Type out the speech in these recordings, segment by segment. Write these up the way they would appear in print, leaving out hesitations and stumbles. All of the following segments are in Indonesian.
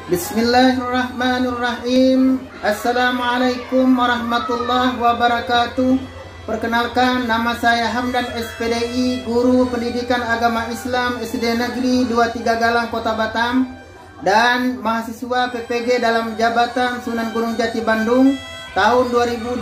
Bismillahirrahmanirrahim. Assalamualaikum warahmatullahi wabarakatuh. Perkenalkan, nama saya Hamdan SPDI, Guru Pendidikan Agama Islam SD Negeri 23 Galang, Kota Batam, dan mahasiswa PPG dalam jabatan Sunan Gunung Jati Bandung tahun 2022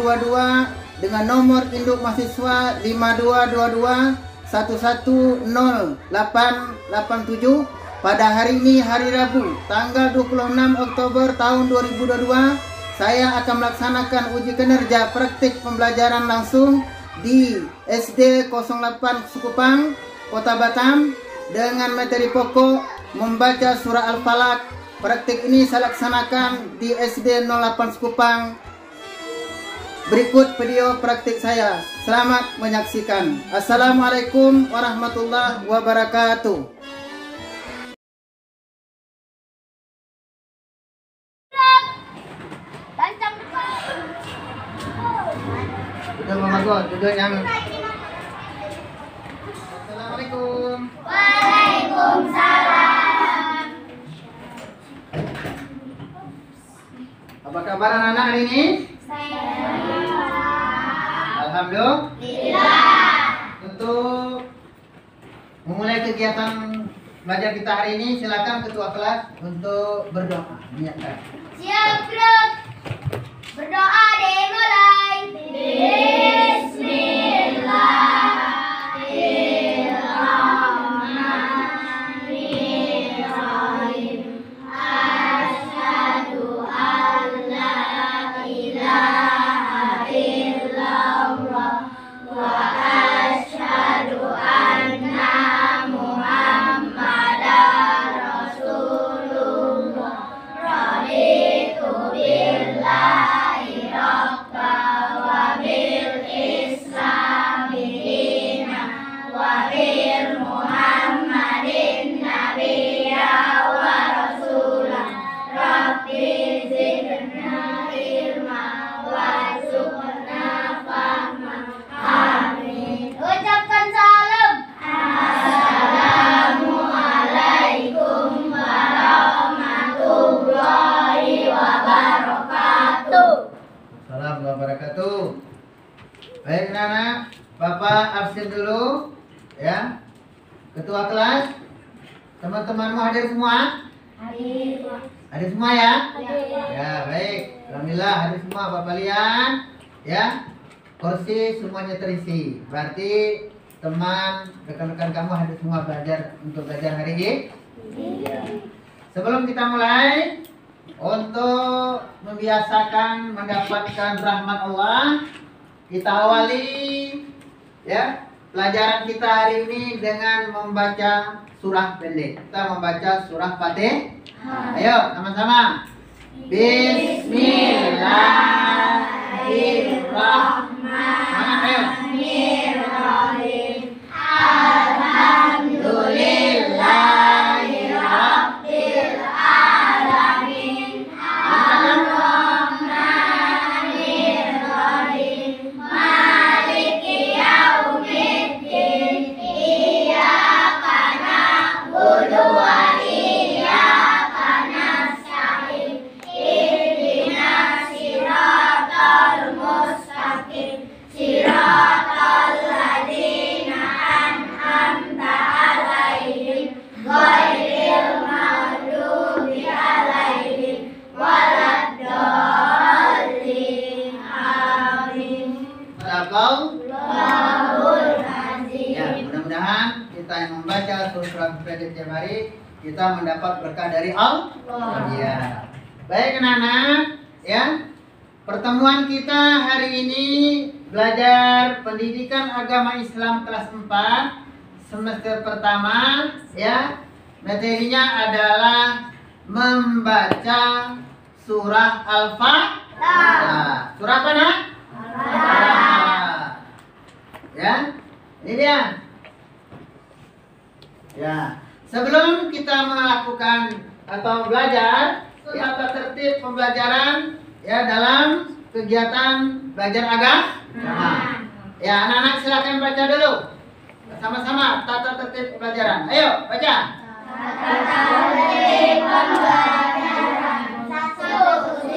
dengan nomor induk mahasiswa 5222 1100887. Pada hari ini, hari Rabu, tanggal 26 Oktober tahun 2022, saya akan melaksanakan uji kinerja praktik pembelajaran langsung di SD 08 Sukupang, Kota Batam, dengan materi pokok membaca surah Al-Falaq. Praktik ini saya laksanakan di SD 08 Sukupang. Berikut video praktik saya. Selamat menyaksikan. Assalamualaikum warahmatullahi wabarakatuh. Duduk Mama Go, duduk yang. Assalamualaikum. Waalaikumsalam. Apa kabar anak-anak hari ini? Alhamdulillah. Untuk memulai kegiatan belajar kita hari ini, silakan ketua kelas untuk berdoa. Niatkan. Siap, Bro. Berdoa dimulai. Bismillahirrahmanirrahim. Asyhadu an la ilaha illallah wa asyhadu anna Muhammadar Rasulullah. Raditu billahi rabba wa bil islami dina wa bil Muhammadin nabiyya wa rasulah. Rabbi zidna ilma warzuqna fahma. Amin. Ucapkan salam. Assalamualaikum warahmatullahi wabarakatuh. Assalamualaikum wabarakatuh. Baik anak-anak, Bapak absen dulu ya. Ketua kelas, teman-temanmu hadir semua? Hadir semua ya? Ya, baik. Alhamdulillah hadir semua. Bapak lihat ya. Kursi semuanya terisi. Berarti teman, rekan-rekan kamu hadir semua untuk belajar hari ini. Sebelum kita mulai, untuk membiasakan mendapatkan rahmat Allah, kita awali ya pelajaran kita hari ini dengan membaca surah pendek. Kita membaca surah Fatihah. Ayo sama-sama. Bismillahirrahmanirrahim. Alhamdulillahirabbil alamin. Ar-Rahmanirrahim. Maliki yaumiddin. Iyyaka na'budu wa iyyaka nasta'in. Ihdinas siratal mustaqim. Siratal ladzina an'amta 'alaihim ghairil maghdubi 'alaihim waladdallin. Amin. Allahul azim. Ya, mudah-mudahan kita yang membaca surah pendek tiap hari kita mendapat berkah dari Allah. Ya. Baik anak-anak, ya. Pertemuan kita hari ini belajar pendidikan agama Islam kelas 4 semester pertama ya. Materinya adalah membaca surah Al-Falaq. Surah apa nak? Al-Falaq. Ya. Ini dia. Ya. Sebelum kita melakukan atau belajar tata tertib pembelajaran ya dalam kegiatan belajar agama. Ya, anak-anak silakan baca dulu. Sama-sama tata tertib pembelajaran. Ayo, baca. Tata tertib pembelajaran.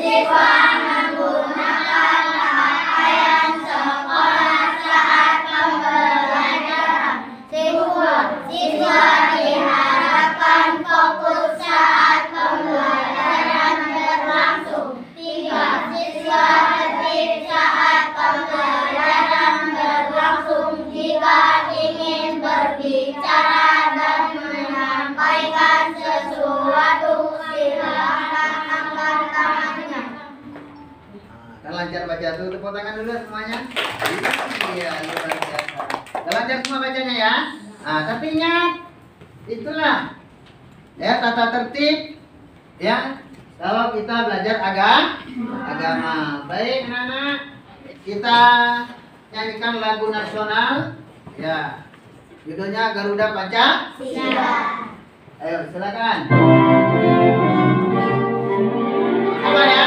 Siswa menggunakan pakaian sekolah saat pembelajaran. Siswa diharapkan fokus saat pembelajaran berlangsung. 3. Siswa tertib saat pembelajaran berlangsung. Jika ingin berbicara dan menyampaikan sesuatu, silakan angkat tangannya. Kan lancar baca tuh, tepuk tangan dulu semuanya. Iya, luar biasa. Kan lancar semua bacanya ya. Nah, tapi ingat, itulah ya tata tertib ya kalau kita belajar agama. Baik anak-anak, kita nyanyikan lagu nasional ya. Judulnya Garuda Pancasila. Ayo silakan. Apa ya?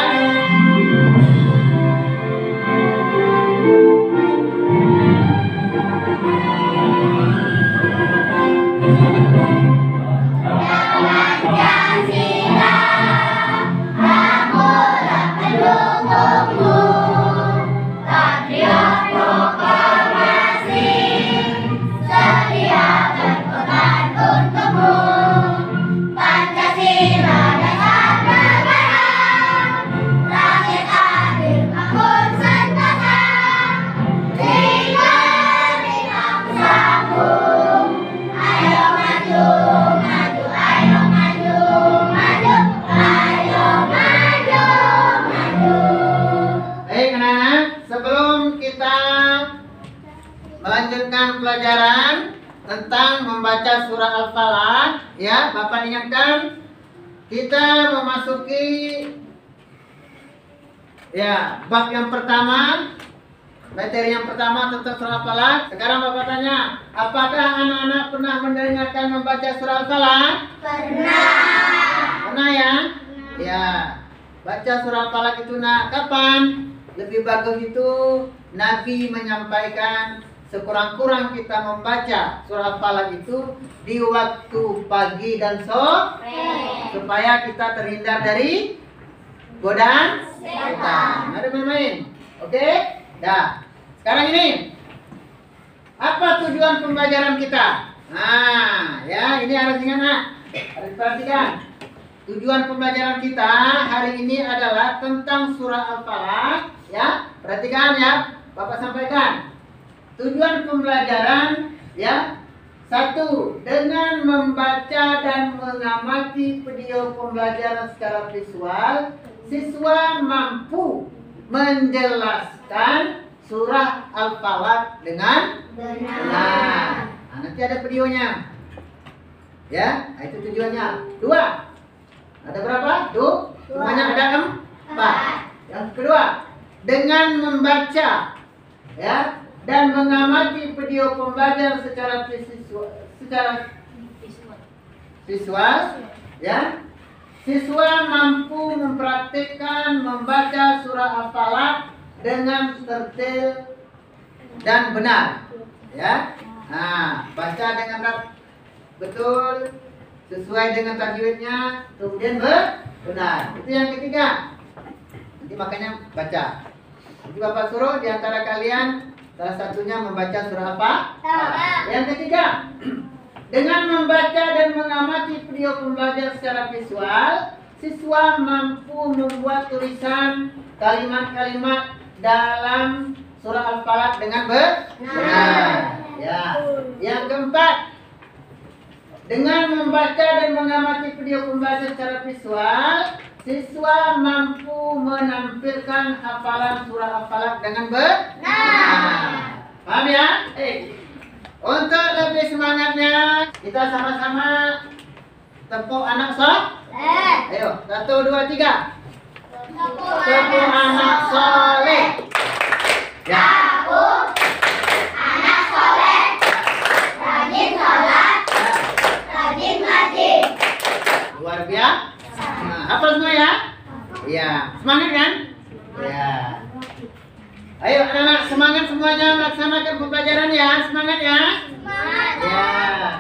Melanjutkan pelajaran tentang membaca surah Al-Falaq ya, Bapak ingatkan kita memasuki ya bab yang pertama, materi yang pertama tentang surah Al-Falaq. Sekarang Bapak tanya, apakah anak-anak pernah mendengarkan membaca surah Al-Falaq? Pernah ya? Ya, baca surah Al-Falaq itu kapan? Lebih bagus itu Nabi menyampaikan sekurang-kurang kita membaca surah Al-Falaq itu di waktu pagi dan sore supaya kita terhindar dari godaan setan. Ada main-main? Oke? Dah. Sekarang ini apa tujuan pembelajaran kita? Nah, ya ini harus ingat nak. Harus perhatikan. Tujuan pembelajaran kita hari ini adalah tentang surah Al-Falaq. Ya, perhatikan ya. Bapak sampaikan. Tujuan pembelajaran ya, 1. Dengan membaca dan mengamati video pembelajaran secara visual, siswa mampu menjelaskan surah Al-Falaq dengan benar. Nah, nanti ada videonya. Ya, nah itu tujuannya. 2. Ada berapa? Tuh, semuanya ada 4. Yang kedua, dengan membaca ya dan mengamati video pembelajaran secara visual ya, siswa mampu mempraktikkan membaca surah Al-Falaq dengan tertil dan benar ya. Nah, baca dengan betul sesuai dengan tajwidnya, kemudian benar. Itu yang ketiga. Nanti makanya baca. Nanti Bapak suruh di antara kalian salah satunya membaca surah apa? Yang ketiga, dengan membaca dan mengamati video pembelajaran secara visual, siswa mampu membuat tulisan kalimat-kalimat dalam surah Al-Falaq dengan benar. Ya. Yang keempat, dengan membaca dan mengamati video pembelajaran secara visual, siswa mampu menampilkan hafalan surah Al-Falaq dengan benar. Paham ya? Untuk lebih semangatnya, kita sama-sama tepuk anak soleh. Ayo, 1, 2, 3. Tepuk anak soleh. Ya. Anak soleh, rajin sholat, rajin ngaji. Luar biasa. Nah, hafal semua ya? Iya, semangat kan? Ya. Ayo anak-anak, semangat semuanya melaksanakan pembelajaran ya. Semangat ya. Ya,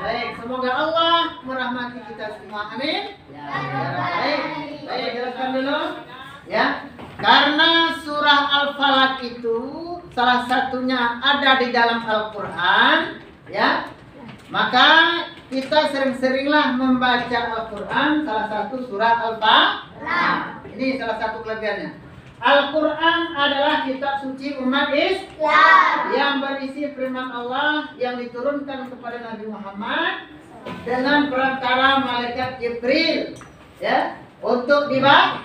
baik. Semoga Allah merahmati kita semua. Amin. Ya, baik. Baik, jelaskan dulu. Ya. Karena surah Al-Falaq itu salah satunya ada di dalam Al-Quran, ya. Maka kita sering-seringlah membaca Al-Quran, salah satu surah Al-Falaq. Nah, ini salah satu kelebihannya. Al-Quran adalah kitab suci umat Islam yang berisi firman Allah yang diturunkan kepada Nabi Muhammad dengan perantara malaikat Jibril, ya, untuk dipaham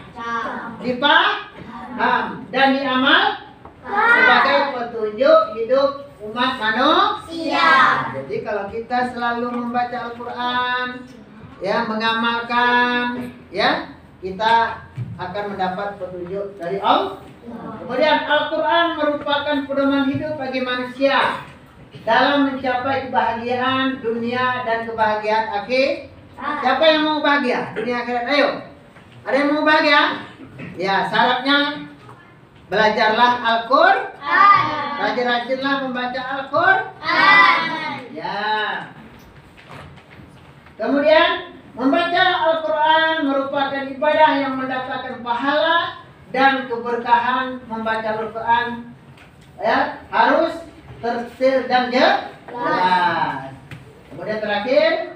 dan diamal sebagai petunjuk hidup umat manusia. Jadi kalau kita selalu membaca Al-Quran, ya, mengamalkan, ya, kita akan mendapat petunjuk dari Allah. Kemudian Al-Quran merupakan pedoman hidup bagi manusia dalam mencapai kebahagiaan dunia dan kebahagiaan akhir. Siapa yang mau bahagia dunia akhirat? Ayo. Ada yang mau bahagia? Ya, syaratnya belajarlah Al-Quran. Rajin-rajinlah membaca Al-Quran. Ya. Kemudian membaca Al-Quran merupakan ibadah yang mendatangkan pahala dan keberkahan. Membaca Al-Quran, ya, harus tertib dan jelas. Kemudian terakhir,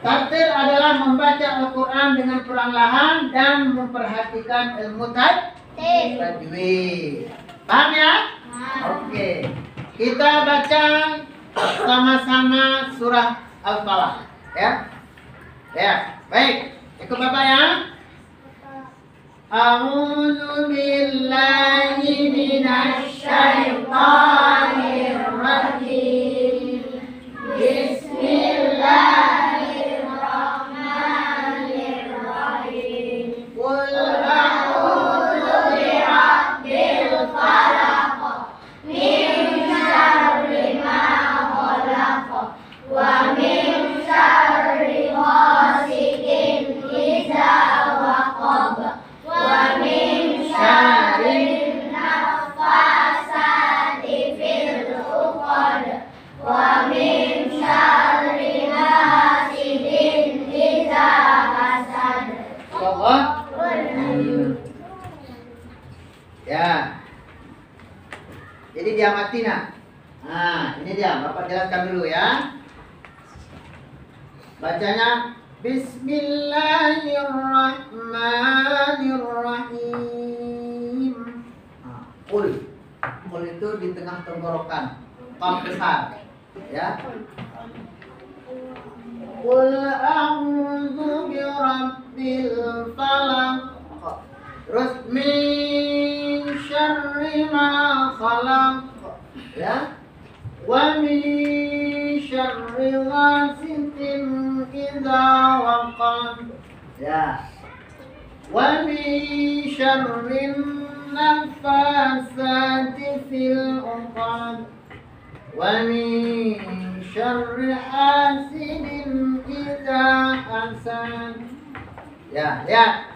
tartil adalah membaca Al-Quran dengan perlahan dan memperhatikan ilmu tajwid. Paham ya? Oke. Kita baca sama-sama surah Al-Falaq, ya. Ya, baik. Ikut Bapak ya. A'udzu billahi minasy syaithanir rajim. Bismillahirrahmanirrahim. Qul a'udzu birabbil falaq min syarri ma khalaq wa min syarri ghasiqin idza waqab wa min syarri nafasati fil 'uqad wa min syarri hasidin idza hasad. Allah. Ya. Jadi diamati nak. Nah, ini dia. Bapak jelaskan dulu ya. Bacanya Bismillahirrahmanirrahim. Qul. Qul itu di tengah tenggorokan. Qaf besar. Ya. Qul a'udzu birabbil falaq. Terus min syarri ma khalaq. Ya. Wa min syarri ghasiqin idza waqab. Ya. Wa min syarri nafasati fil 'uqad. Wa min syarri hasidin idza hasad. Ya, lihat.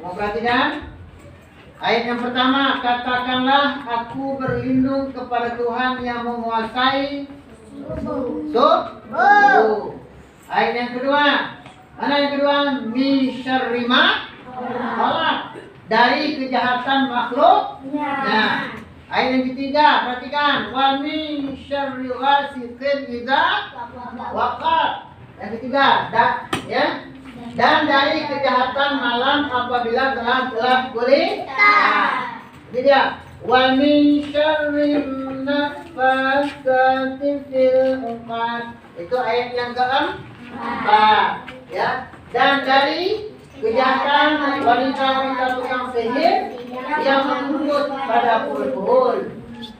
Mau perhatikan? Ayat yang pertama, katakanlah aku berlindung kepada Tuhan yang menguasai subuh. Ayat yang kedua, mana yang kedua? Min syarri ma khalaq, dari kejahatan makhluk. Nah, ayat yang ketiga, perhatikan, wa min syarri ghasiqin idza waqab. Yang ketiga, ya. Dan dari kejahatan malam apabila telah gelap gulita. Jadi dia, wa min syarri nafasati fil 'uqad. Itu ayat yang keempat, ya. Dan dari kejahatan wanita-wanita tukang sihir yang mengungkut pada pul-pul.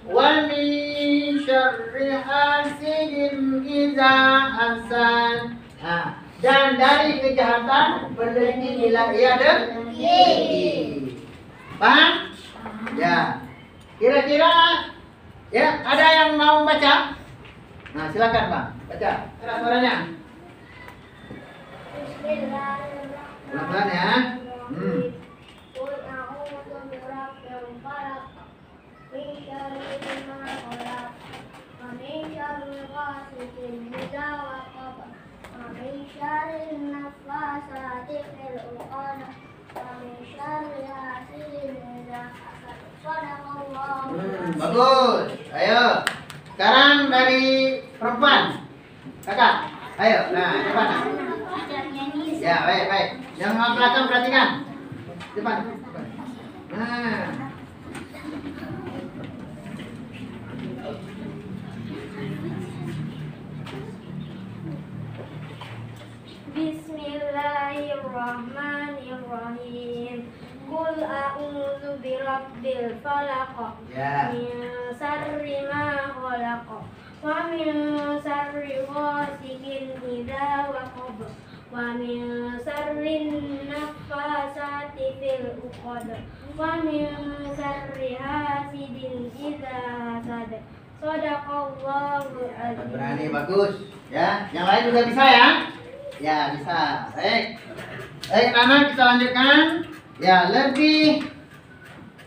Wa min syarri hasidin idza hasad. Nah, dan dari kejahatan pendengki bila ia dengki. Paham? Ya. Kira-kira, ya, ada yang mau baca? Nah, silakan Bang, baca. Keras suaranya. Pelan-pelan ya. Qul a'udzu birabbil falaq min syarri ma khalaq wa min syarri ghasiqin idza waqab wa min syarri nafasati fil 'uqad ومن شر حاسد إذا حسد. صدق الله. Bagus. Ayo. Sekarang dari perempuan. Kakak. Ayo. Nah, depan. Ya, baik, baik. Yang belakang perhatikan. Depan. Nah. Bismillahirrahmanirrahim. Qul a'udzu birabbil falaq. Ya. Min syarri ma khalaq. Wa min syarri ghasikin idza waqab. Wa min syarri naffasati fil 'uqad. Wa min syarri hasidin idza hasad. Shadaqallahu adzim. Berani, bagus. Ya, yang lain juga bisa ya? Ya, bisa. Baik. Baik, anak kita lanjutkan. Ya, lebih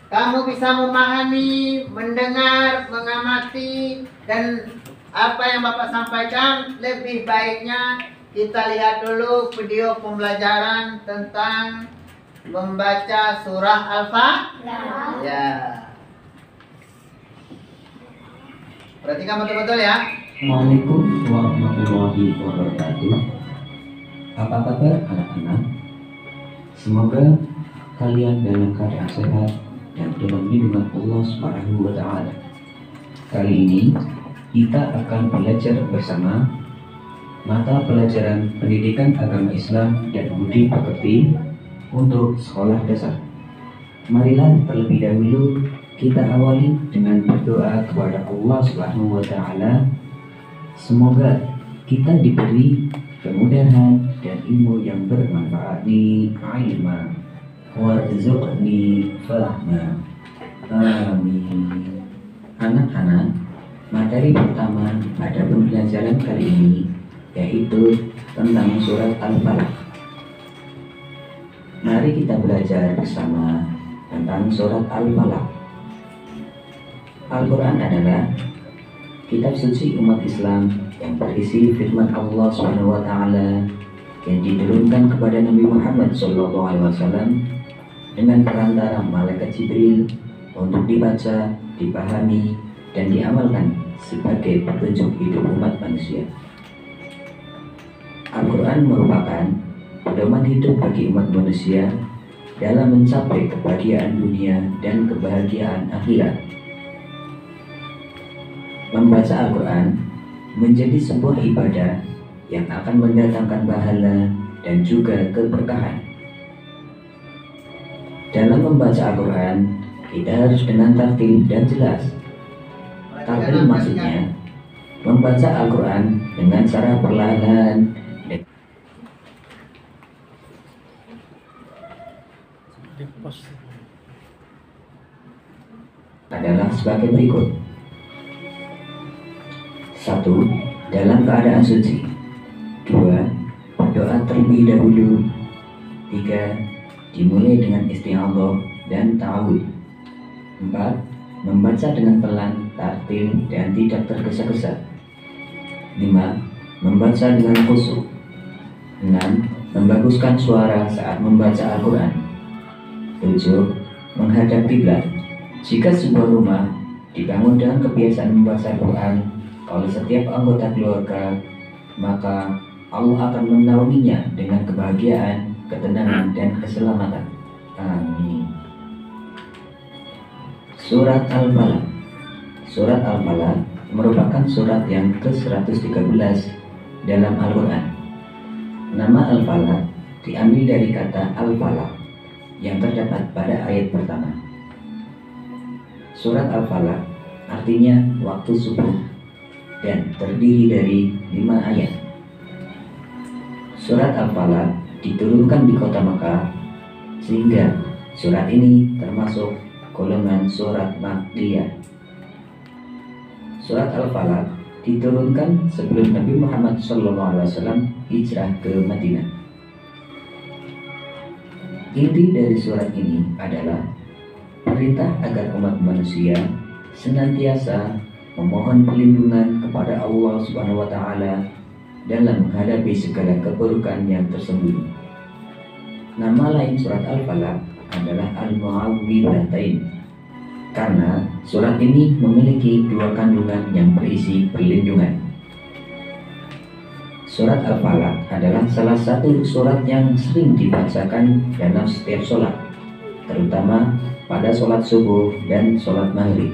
kamu bisa memahami, mendengar, mengamati, dan apa yang Bapak sampaikan, lebih baiknya kita lihat dulu video pembelajaran tentang membaca surah Al-Fatihah. Ya. Perhatikan betul-betul ya. Assalamualaikum warahmatullahi wabarakatuh. Apa kabar anak-anak? Semoga kalian dalam keadaan sehat dan dalam lindungan Allah Subhanahu wa Ta'ala. Kali ini kita akan belajar bersama mata pelajaran Pendidikan Agama Islam dan Budi Pekerti untuk sekolah dasar. Marilah terlebih dahulu kita awali dengan berdoa kepada Allah Subhanahu wa Ta'ala. Semoga kita diberi kemudahan dan ilmu yang bermanfaat di ilma warzuqni fahma. Amin. Anak-anak, materi pertama pada pembelajaran kali ini yaitu tentang surat Al-Falaq. Mari kita belajar bersama tentang surat Al-Falaq. Al-Quran adalah kitab suci umat Islam yang berisi firman Allah SWT yang diturunkan kepada Nabi Muhammad SAW dengan perantara malaikat Jibril untuk dibaca, dipahami, dan diamalkan sebagai petunjuk hidup umat manusia. Al-Quran merupakan pedoman hidup bagi umat manusia dalam mencapai kebahagiaan dunia dan kebahagiaan akhirat. Membaca Al-Quran menjadi sebuah ibadah yang akan mendatangkan pahala dan juga keberkahan. Dalam membaca Al-Quran, kita harus dengan tartil dan jelas. Tartil maksudnya membaca Al-Quran dengan cara perlahan adalah sebagai berikut. 1. Dalam keadaan suci. 2. Berdoa terlebih dahulu. 3. Dimulai dengan isti'adhah dan ta'awudz. 4. Membaca dengan pelan, tartil, dan tidak tergesa-gesa. 5. Membaca dengan khusyuk. 6. Membaguskan suara saat membaca Al-Quran. 7. Menghadap kiblat. Jika sebuah rumah dibangun dengan kebiasaan membaca Al-Quran oleh setiap anggota keluarga, maka Allah akan menaunginya dengan kebahagiaan, ketenangan, dan keselamatan. Amin. Surat Al-Falaq. Surat Al-Falaq merupakan surat yang ke-113 dalam Al-Quran. Nama Al-Falaq diambil dari kata Al-Falaq yang terdapat pada ayat pertama. Surat Al-Falaq artinya waktu subuh dan terdiri dari 5 ayat. Surat Al-Falaq diturunkan di kota Makkah, sehingga surat ini termasuk golongan surat Makkiyah. Surat Al-Falaq diturunkan sebelum Nabi Muhammad SAW hijrah ke Madinah. Inti dari surat ini adalah perintah agar umat manusia senantiasa memohon perlindungan kepada Allah Subhanahu wa Ta'ala dalam menghadapi segala keburukan yang tersembunyi. Nama lain surat Al-Falaq adalah Al-Mu'awwidhatain karena surat ini memiliki dua kandungan yang berisi perlindungan. Surat Al-Falaq adalah salah satu surat yang sering dibacakan dalam setiap sholat, terutama pada sholat subuh dan sholat maghrib.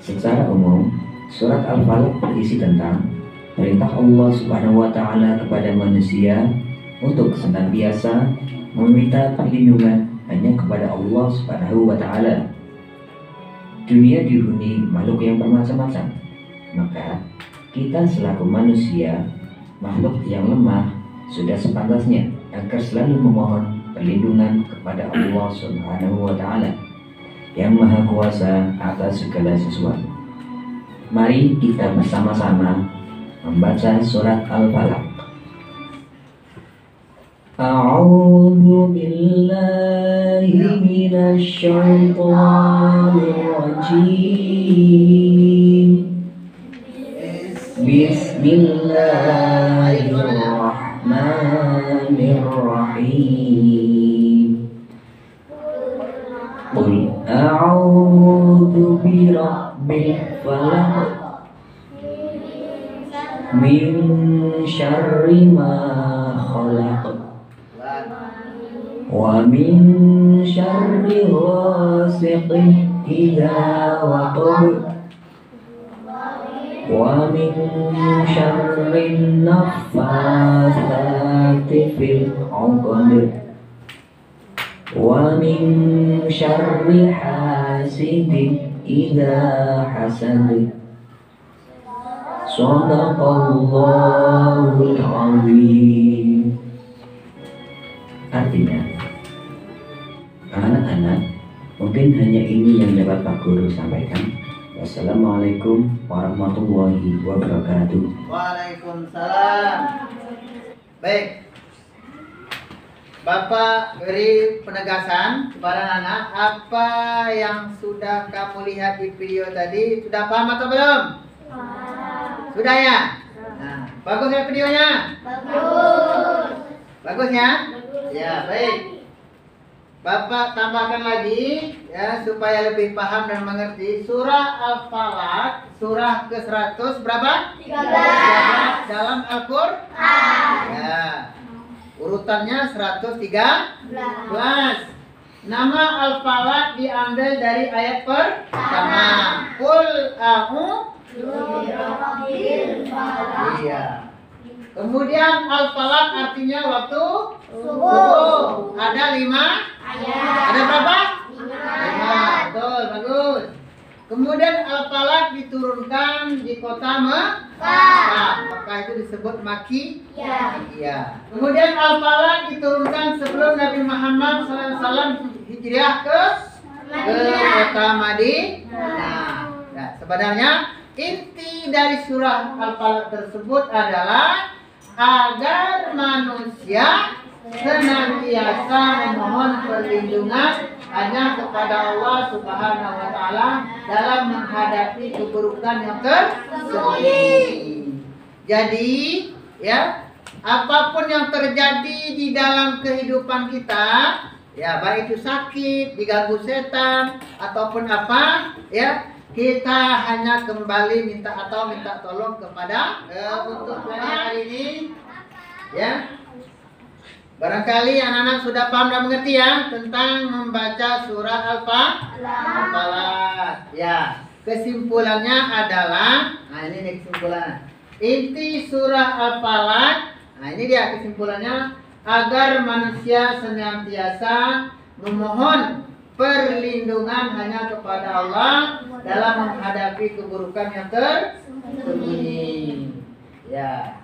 Secara umum, surat Al-Falaq berisi tentang perintah Allah Subhanahu wa Ta'ala kepada manusia untuk senantiasa meminta perlindungan hanya kepada Allah Subhanahu wa Ta'ala. Dunia dihuni makhluk yang bermacam-macam, maka kita selaku manusia, makhluk yang lemah, sudah sepantasnya agar selalu memohon perlindungan kepada Allah Subhanahu wa Ta'ala yang Maha Kuasa atas segala sesuatu. Mari kita bersama-sama membaca surat Al-Falaq. A'udzu billahi minasy syaithanir rajim. Bismillahirrahmanirrahim. Qul a'udzu birabbil falaq min syarri ma khalaq wa min syarri ghasiqin idza waqab wa min syarrin naffatsati fil 'uqad wa min syarri hasidin idza hasad. Shadaqallahul azim. Artinya, anak-anak, mungkin hanya ini yang dapat Pak Guru sampaikan. Wassalamualaikum warahmatullahi wabarakatuh. Waalaikumsalam. Baik, Bapak beri penegasan kepada anak apa yang sudah kamu lihat di video tadi. Sudah paham atau belum? Sudah ya? Nah, bagus ya videonya? Bagus. Bagus ya? Ya, baik. Bapak tambahkan lagi ya supaya lebih paham dan mengerti. Surah Al-Falaq, surah ke-100 berapa? 13 dalam Al-Qur'an. Ya. Urutannya 113. Nama Al-Falaq diambil dari ayat pertama. Qul a'udzu birabbil falaq. Iya. Kemudian Al-Falaq artinya waktu subuh. Ada 5 ayat. Ada berapa? 5. Betul, bagus. Kemudian Al-Falaq diturunkan di kota Mekah. Mekah itu disebut Maki. Iya. Kemudian Al-Falaq diturunkan sebelum Nabi Muhammad SAW hijrah ke kota Madinah. Nah, sebenarnya inti dari surah Al-Falaq tersebut adalah agar manusia senantiasa memohon perlindungan hanya kepada Allah Subhanahu wa Ta'ala dalam menghadapi keburukan yang tersembunyi. Jadi, ya, apapun yang terjadi di dalam kehidupan kita, ya, baik itu sakit, diganggu setan ataupun apa, ya, kita hanya kembali minta tolong kepada untuk pelajaran hari ini, ya. Barangkali anak-anak sudah paham dan mengerti ya tentang membaca surah Al-Falaq. Ya, kesimpulannya adalah, nah ini nih kesimpulannya. Inti surah Al-Falaq, nah ini dia kesimpulannya, agar manusia senantiasa memohon perlindungan hanya kepada Allah dalam menghadapi keburukan yang tersembunyi. Ya.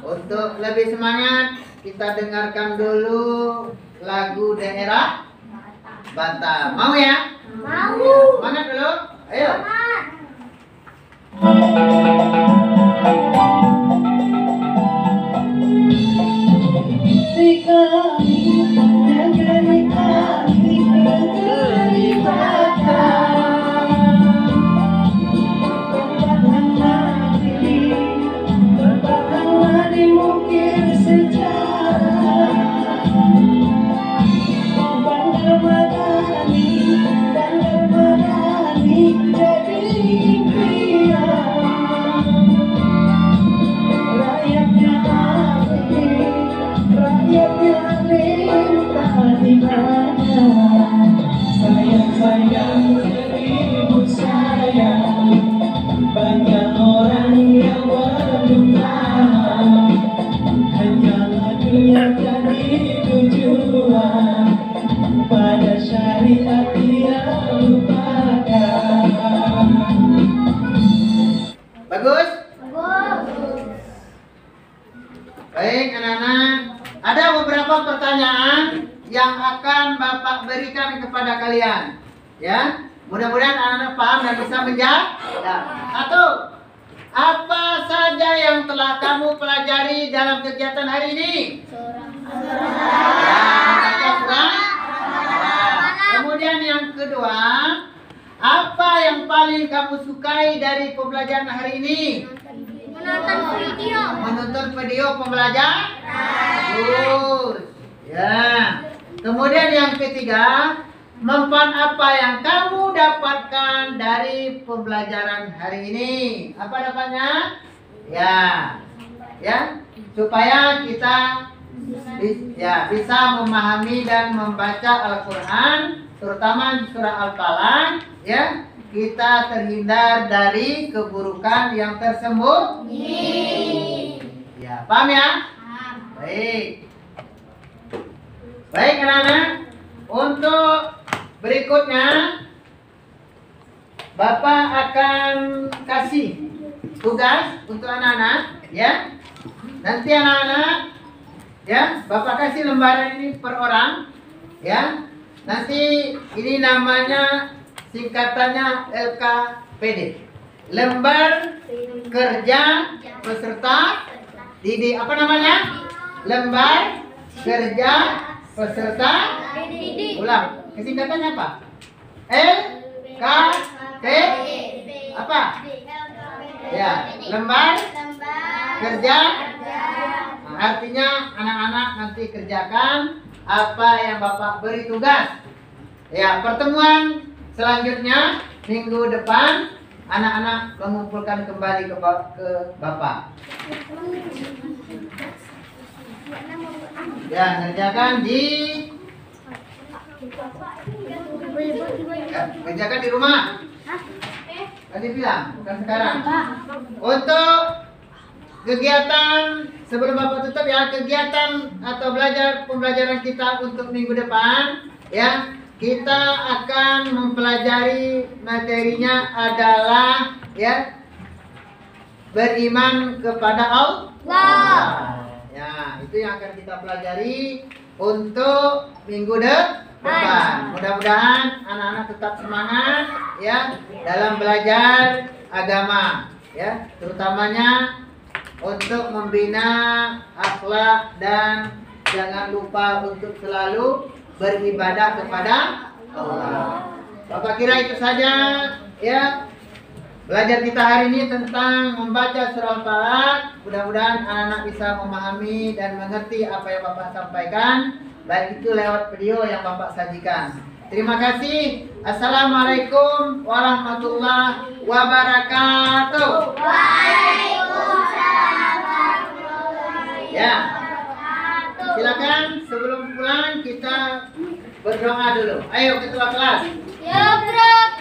Untuk lebih semangat, kita dengarkan dulu lagu daerah Batam. Mau ya? Mau. Semangat dulu. Ayo. Sejarah yang akan Bapak berikan kepada kalian. Ya, mudah-mudahan anak-anak paham dan bisa menjawab. Satu, apa saja yang telah kamu pelajari dalam kegiatan hari ini? Membaca surah. Kemudian yang kedua, apa yang paling kamu sukai dari pembelajaran hari ini? Menonton video pembelajaran. Bagus. Ya. Kemudian yang ketiga, manfaat apa yang kamu dapatkan dari pembelajaran hari ini? Apa dapatnya? Ya, supaya kita bisa memahami dan membaca Al-Quran, terutama di surah Al-Falaq. Ya, kita terhindar dari keburukan yang tersembunyi. Ya, paham ya? Baik. Baik anak-anak, untuk berikutnya Bapak akan kasih tugas untuk anak-anak, ya. Nanti anak-anak, ya, Bapak kasih lembaran ini per orang, ya. Nanti ini namanya singkatannya LKPD. Lembar kerja peserta didik. Apa namanya? Lembar kerja peserta didik. Ulang. Singkatannya apa? LKPD. Apa? Ya, lembar kerja. Nah, artinya anak-anak nanti kerjakan apa yang Bapak beri tugas. Ya, pertemuan selanjutnya minggu depan anak-anak mengumpulkan kembali ke Bapak. Ya, kerjakan kerjakan di rumah. Tadi bilang, bukan sekarang. Untuk kegiatan sebelum Bapak tutup ya, kegiatan atau pembelajaran kita untuk minggu depan, ya, kita akan mempelajari materinya adalah, ya, beriman kepada Allah. Ya, itu yang akan kita pelajari untuk minggu depan. Mudah-mudahan anak-anak tetap semangat, ya, dalam belajar agama, ya, terutamanya untuk membina akhlak dan jangan lupa untuk selalu beribadah kepada Allah. Bapak kira itu saja, ya, belajar kita hari ini tentang membaca surah Al-Falaq. Mudah-mudahan anak-anak bisa memahami dan mengerti apa yang Bapak sampaikan, baik itu lewat video yang Bapak sajikan. Terima kasih. Assalamualaikum warahmatullahi wabarakatuh. Ya, silakan sebelum pulang kita berdoa dulu. Ayo ketua kelas. Ya, Bro.